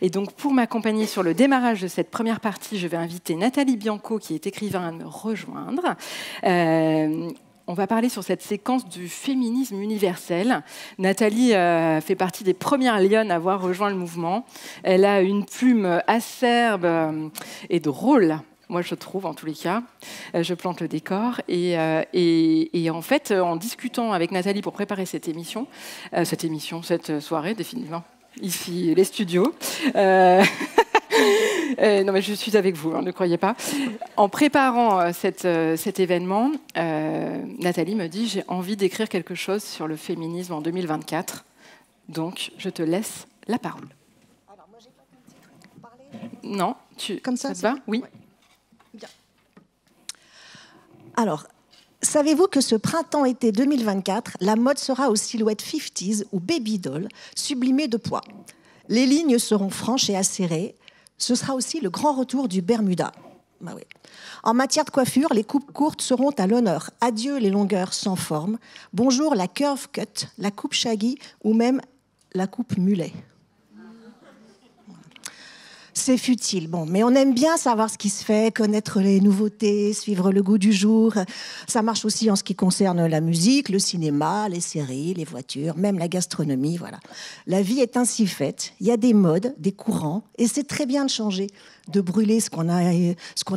Et donc, pour m'accompagner sur le démarrage de cette première partie, je vais inviter Nathalie Bianco, qui est écrivain, à me rejoindre. On va parler sur cette séquence du féminisme universel. Nathalie fait partie des premières lionnes à avoir rejoint le mouvement. Elle a une plume acerbe et drôle. Moi, je trouve, en tous les cas. Je plante le décor. Et en fait, en discutant avec Nathalie pour préparer cette soirée, définitivement, ici, les studios. Non, mais je suis avec vous, hein, ne croyez pas. En préparant cet événement, Nathalie me dit « J'ai envie d'écrire quelque chose sur le féminisme en 2024. » Donc, je te laisse la parole. Alors, moi, j'ai pas comme titre pour parler. Non, comme ça te va ? Oui. Ouais. Bien. Alors, savez-vous que ce printemps-été 2024, la mode sera aux silhouettes 50s ou baby doll, sublimées de poids. Les lignes seront franches et acérées. Ce sera aussi le grand retour du Bermuda. Bah oui. En matière de coiffure, les coupes courtes seront à l'honneur. Adieu les longueurs sans forme. Bonjour la curve cut, la coupe shaggy ou même la coupe mulet. C'est futile, bon, mais on aime bien savoir ce qui se fait, connaître les nouveautés, suivre le goût du jour. Ça marche aussi en ce qui concerne la musique, le cinéma, les séries, les voitures, même la gastronomie, voilà. La vie est ainsi faite, il y a des modes, des courants, et c'est très bien de changer, de brûler ce qu'on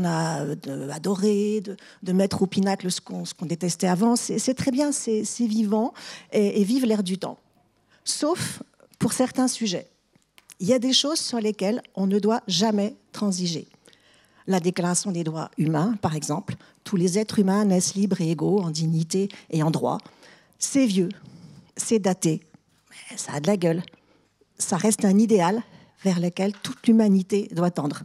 a adoré, de mettre au pinacle ce qu'on détestait avant. C'est très bien, c'est vivant, et vive l'air du temps. Sauf pour certains sujets. Il y a des choses sur lesquelles on ne doit jamais transiger. La Déclaration des droits humains, par exemple. Tous les êtres humains naissent libres et égaux en dignité et en droit. C'est vieux, c'est daté, mais ça a de la gueule. Ça reste un idéal vers lequel toute l'humanité doit tendre.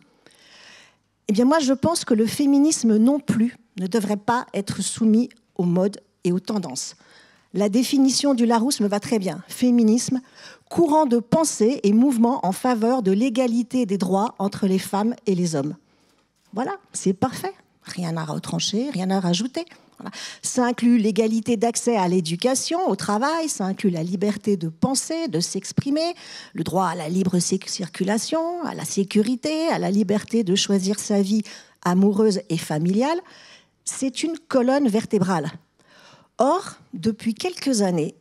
Eh bien, moi, je pense que le féminisme non plus ne devrait pas être soumis aux modes et aux tendances. La définition du Larousse me va très bien. Féminisme, courant de pensée et mouvement en faveur de l'égalité des droits entre les femmes et les hommes. Voilà, c'est parfait. Rien à retrancher, rien à rajouter. Voilà. Ça inclut l'égalité d'accès à l'éducation, au travail, ça inclut la liberté de penser, de s'exprimer, le droit à la libre circulation, à la sécurité, à la liberté de choisir sa vie amoureuse et familiale. C'est une colonne vertébrale. Or, depuis quelques années,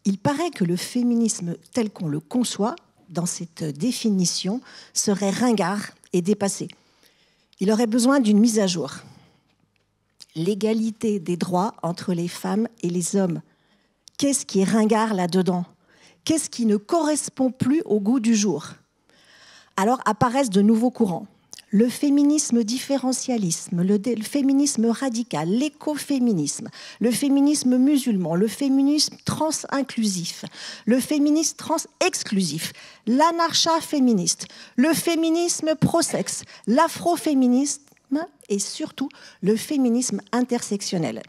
il paraît que le féminisme tel qu'on le conçoit, dans cette définition, serait ringard et dépassé. Il aurait besoin d'une mise à jour. L'égalité des droits entre les femmes et les hommes. Qu'est-ce qui est ringard là-dedans? Qu'est-ce qui ne correspond plus au goût du jour? Alors apparaissent de nouveaux courants. Le féminisme différentialisme, le féminisme radical, l'écoféminisme, le féminisme musulman, le féminisme trans-inclusif, le féminisme trans-exclusif, l'anarcha-féministe, le féminisme pro-sexe, l'afroféminisme et surtout le féminisme intersectionnel.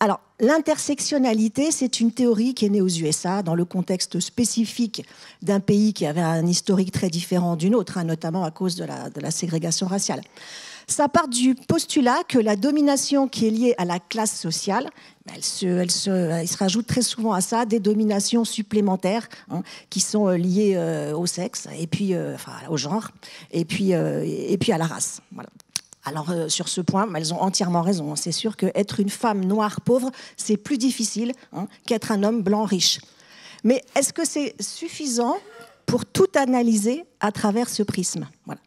Alors, l'intersectionnalité, c'est une théorie qui est née aux USA dans le contexte spécifique d'un pays qui avait un historique très différent d'une autre, notamment à cause de la ségrégation raciale. Ça part du postulat que la domination qui est liée à la classe sociale, il se rajoute très souvent à ça des dominations supplémentaires qui sont liées au sexe, et puis, au genre, et puis à la race. Voilà. Alors, sur ce point, elles ont entièrement raison. C'est sûr qu'être une femme noire pauvre, c'est plus difficile qu'être un homme blanc riche. Mais est-ce que c'est suffisant pour tout analyser à travers ce prisme? Voilà.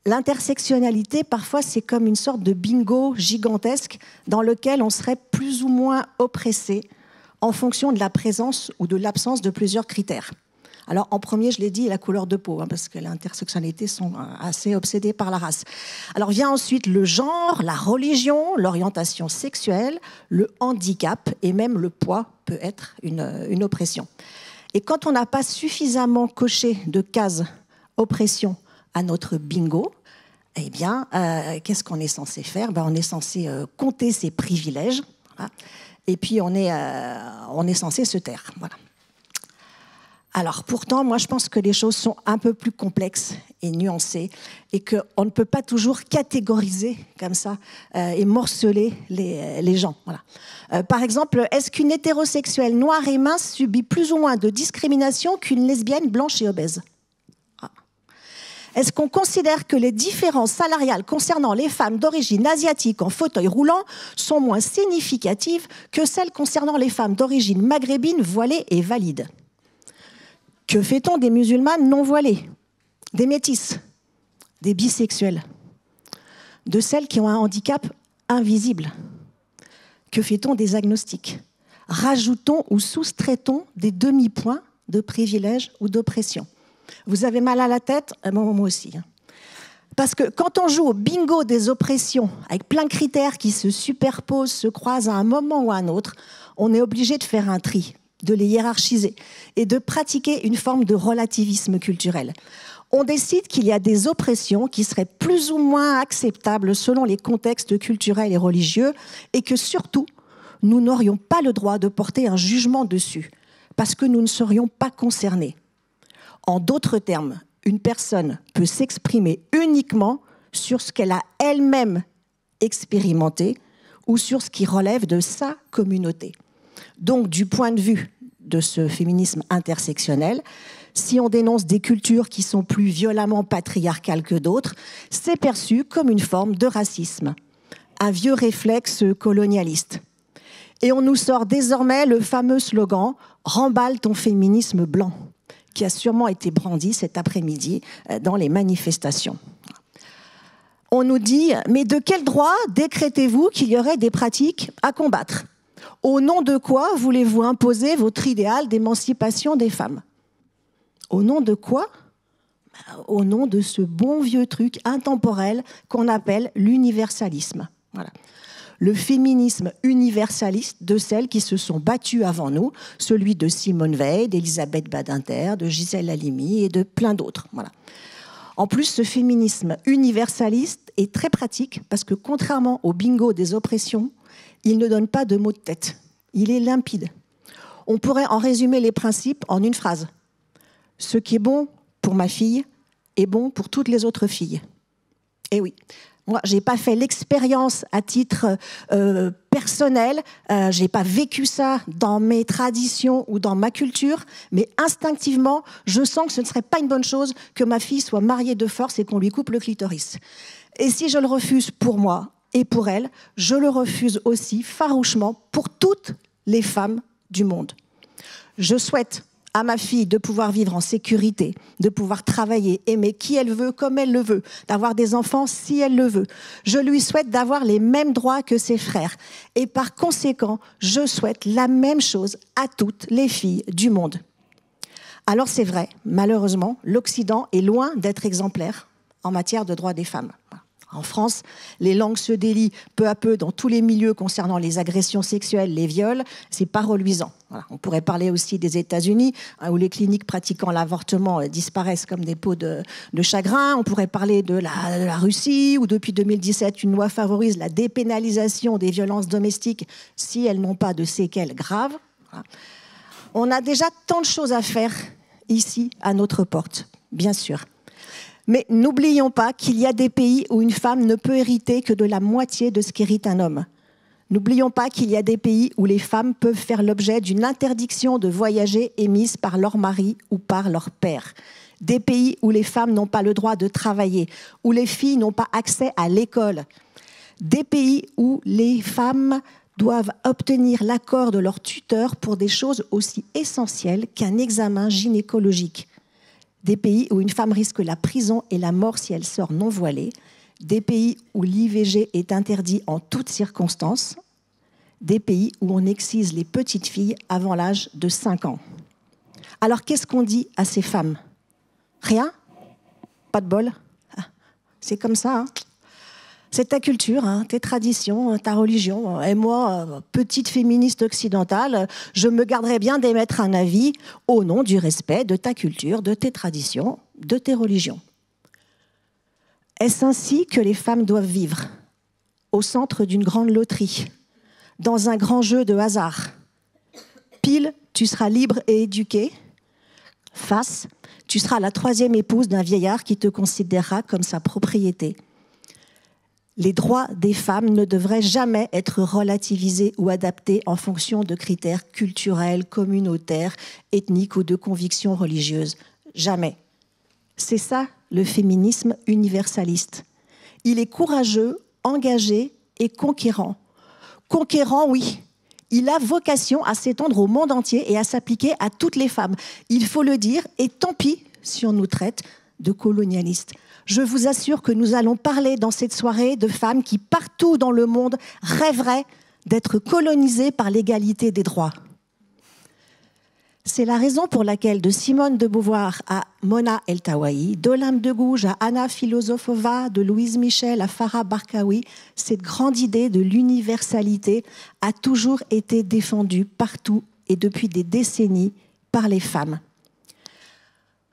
L'intersectionnalité, parfois, c'est comme une sorte de bingo gigantesque dans lequel on serait plus ou moins oppressé en fonction de la présence ou de l'absence de plusieurs critères. Alors, en premier, je l'ai dit, la couleur de peau, parce que l'intersectionnalité sont assez obsédées par la race. Alors, vient ensuite le genre, la religion, l'orientation sexuelle, le handicap et même le poids peut être une oppression. Et quand on n'a pas suffisamment coché de cases oppression à notre bingo, eh bien, qu'est-ce qu'on est censé faire? On est censé compter ses privilèges, voilà, et puis on est censé se taire. Voilà. Alors pourtant, moi je pense que les choses sont un peu plus complexes et nuancées et qu'on ne peut pas toujours catégoriser comme ça et morceler les gens. Voilà. Par exemple, est-ce qu'une hétérosexuelle noire et mince subit plus ou moins de discrimination qu'une lesbienne blanche et obèse? Est-ce qu'on considère que les différences salariales concernant les femmes d'origine asiatique en fauteuil roulant sont moins significatives que celles concernant les femmes d'origine maghrébine voilées et valides? Que fait-on des musulmanes non voilées, des métisses, des bisexuels, de celles qui ont un handicap invisible? Que fait-on des agnostiques? Rajoutons ou soustrait-on des demi-points de privilèges ou d'oppression? Vous avez mal à la tête? Moi aussi. Parce que quand on joue au bingo des oppressions, avec plein de critères qui se superposent, se croisent à un moment ou à un autre, on est obligé de faire un tri, de les hiérarchiser et de pratiquer une forme de relativisme culturel. On décide qu'il y a des oppressions qui seraient plus ou moins acceptables selon les contextes culturels et religieux et que surtout, nous n'aurions pas le droit de porter un jugement dessus parce que nous ne serions pas concernés. En d'autres termes, une personne peut s'exprimer uniquement sur ce qu'elle a elle-même expérimenté ou sur ce qui relève de sa communauté. Donc, du point de vue de ce féminisme intersectionnel, si on dénonce des cultures qui sont plus violemment patriarcales que d'autres, c'est perçu comme une forme de racisme, un vieux réflexe colonialiste. Et on nous sort désormais le fameux slogan « Remballe ton féminisme blanc », qui a sûrement été brandi cet après-midi dans les manifestations. On nous dit « Mais de quel droit décrétez-vous qu'il y aurait des pratiques à combattre ? Au nom de quoi voulez-vous imposer votre idéal d'émancipation des femmes ?» Au nom de quoi ? Au nom de ce bon vieux truc intemporel qu'on appelle l'universalisme. Voilà. Le féminisme universaliste de celles qui se sont battues avant nous, celui de Simone Veil, d'Elisabeth Badinter, de Gisèle Halimi et de plein d'autres. Voilà. En plus, ce féminisme universaliste est très pratique parce que contrairement au bingo des oppressions, il ne donne pas de mots de tête. Il est limpide. On pourrait en résumer les principes en une phrase. Ce qui est bon pour ma fille est bon pour toutes les autres filles. Eh oui. Moi, je n'ai pas fait l'expérience à titre personnel, je n'ai pas vécu ça dans mes traditions ou dans ma culture, mais instinctivement, je sens que ce ne serait pas une bonne chose que ma fille soit mariée de force et qu'on lui coupe le clitoris. Et si je le refuse pour moi et pour elle, je le refuse aussi farouchement pour toutes les femmes du monde. Je souhaite à ma fille de pouvoir vivre en sécurité, de pouvoir travailler, aimer qui elle veut, comme elle le veut, d'avoir des enfants si elle le veut. Je lui souhaite d'avoir les mêmes droits que ses frères. Et par conséquent, je souhaite la même chose à toutes les filles du monde. Alors c'est vrai, malheureusement, l'Occident est loin d'être exemplaire en matière de droits des femmes. En France, les langues se délient peu à peu dans tous les milieux concernant les agressions sexuelles, les viols. C'est pas reluisant. Voilà. On pourrait parler aussi des États-Unis, où les cliniques pratiquant l'avortement disparaissent comme des peaux de chagrin. On pourrait parler de la Russie, où depuis 2017, une loi favorise la dépénalisation des violences domestiques si elles n'ont pas de séquelles graves. Voilà. On a déjà tant de choses à faire ici, à notre porte, bien sûr. Mais n'oublions pas qu'il y a des pays où une femme ne peut hériter que de la moitié de ce qu'hérite un homme. N'oublions pas qu'il y a des pays où les femmes peuvent faire l'objet d'une interdiction de voyager émise par leur mari ou par leur père. Des pays où les femmes n'ont pas le droit de travailler, où les filles n'ont pas accès à l'école. Des pays où les femmes doivent obtenir l'accord de leur tuteur pour des choses aussi essentielles qu'un examen gynécologique. Des pays où une femme risque la prison et la mort si elle sort non voilée, des pays où l'IVG est interdit en toutes circonstances, des pays où on excise les petites filles avant l'âge de 5 ans. Alors qu'est-ce qu'on dit à ces femmes ? Rien ? Pas de bol ? C'est comme ça, hein ? C'est ta culture, hein, tes traditions, ta religion. Et moi, petite féministe occidentale, je me garderais bien d'émettre un avis au nom du respect de ta culture, de tes traditions, de tes religions. Est-ce ainsi que les femmes doivent vivre ? Au centre d'une grande loterie, dans un grand jeu de hasard. Pile, tu seras libre et éduquée. Face, tu seras la 3e épouse d'un vieillard qui te considérera comme sa propriété. Les droits des femmes ne devraient jamais être relativisés ou adaptés en fonction de critères culturels, communautaires, ethniques ou de convictions religieuses. Jamais. C'est ça, le féminisme universaliste. Il est courageux, engagé et conquérant. Conquérant, oui. Il a vocation à s'étendre au monde entier et à s'appliquer à toutes les femmes. Il faut le dire, et tant pis si on nous traite de colonialistes. Je vous assure que nous allons parler dans cette soirée de femmes qui, partout dans le monde, rêveraient d'être colonisées par l'égalité des droits. C'est la raison pour laquelle, de Simone de Beauvoir à Mona El-Tawahi, d'Olympe de Gouges à Anna Filosofova, de Louise Michel à Farah Barkawi, cette grande idée de l'universalité a toujours été défendue partout et depuis des décennies par les femmes.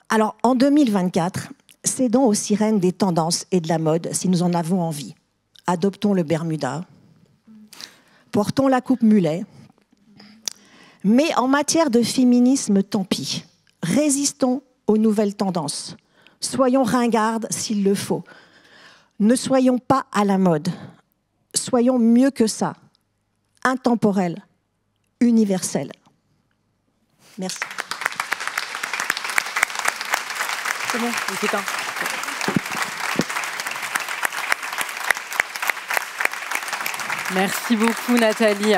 Alors, en 2024, cédons aux sirènes des tendances et de la mode si nous en avons envie. Adoptons le Bermuda, portons la coupe mulet. Mais en matière de féminisme, tant pis. Résistons aux nouvelles tendances. Soyons ringardes s'il le faut. Ne soyons pas à la mode. Soyons mieux que ça. Intemporels, universels. Merci. C'est bon, c'est un. Merci beaucoup, Nathalie.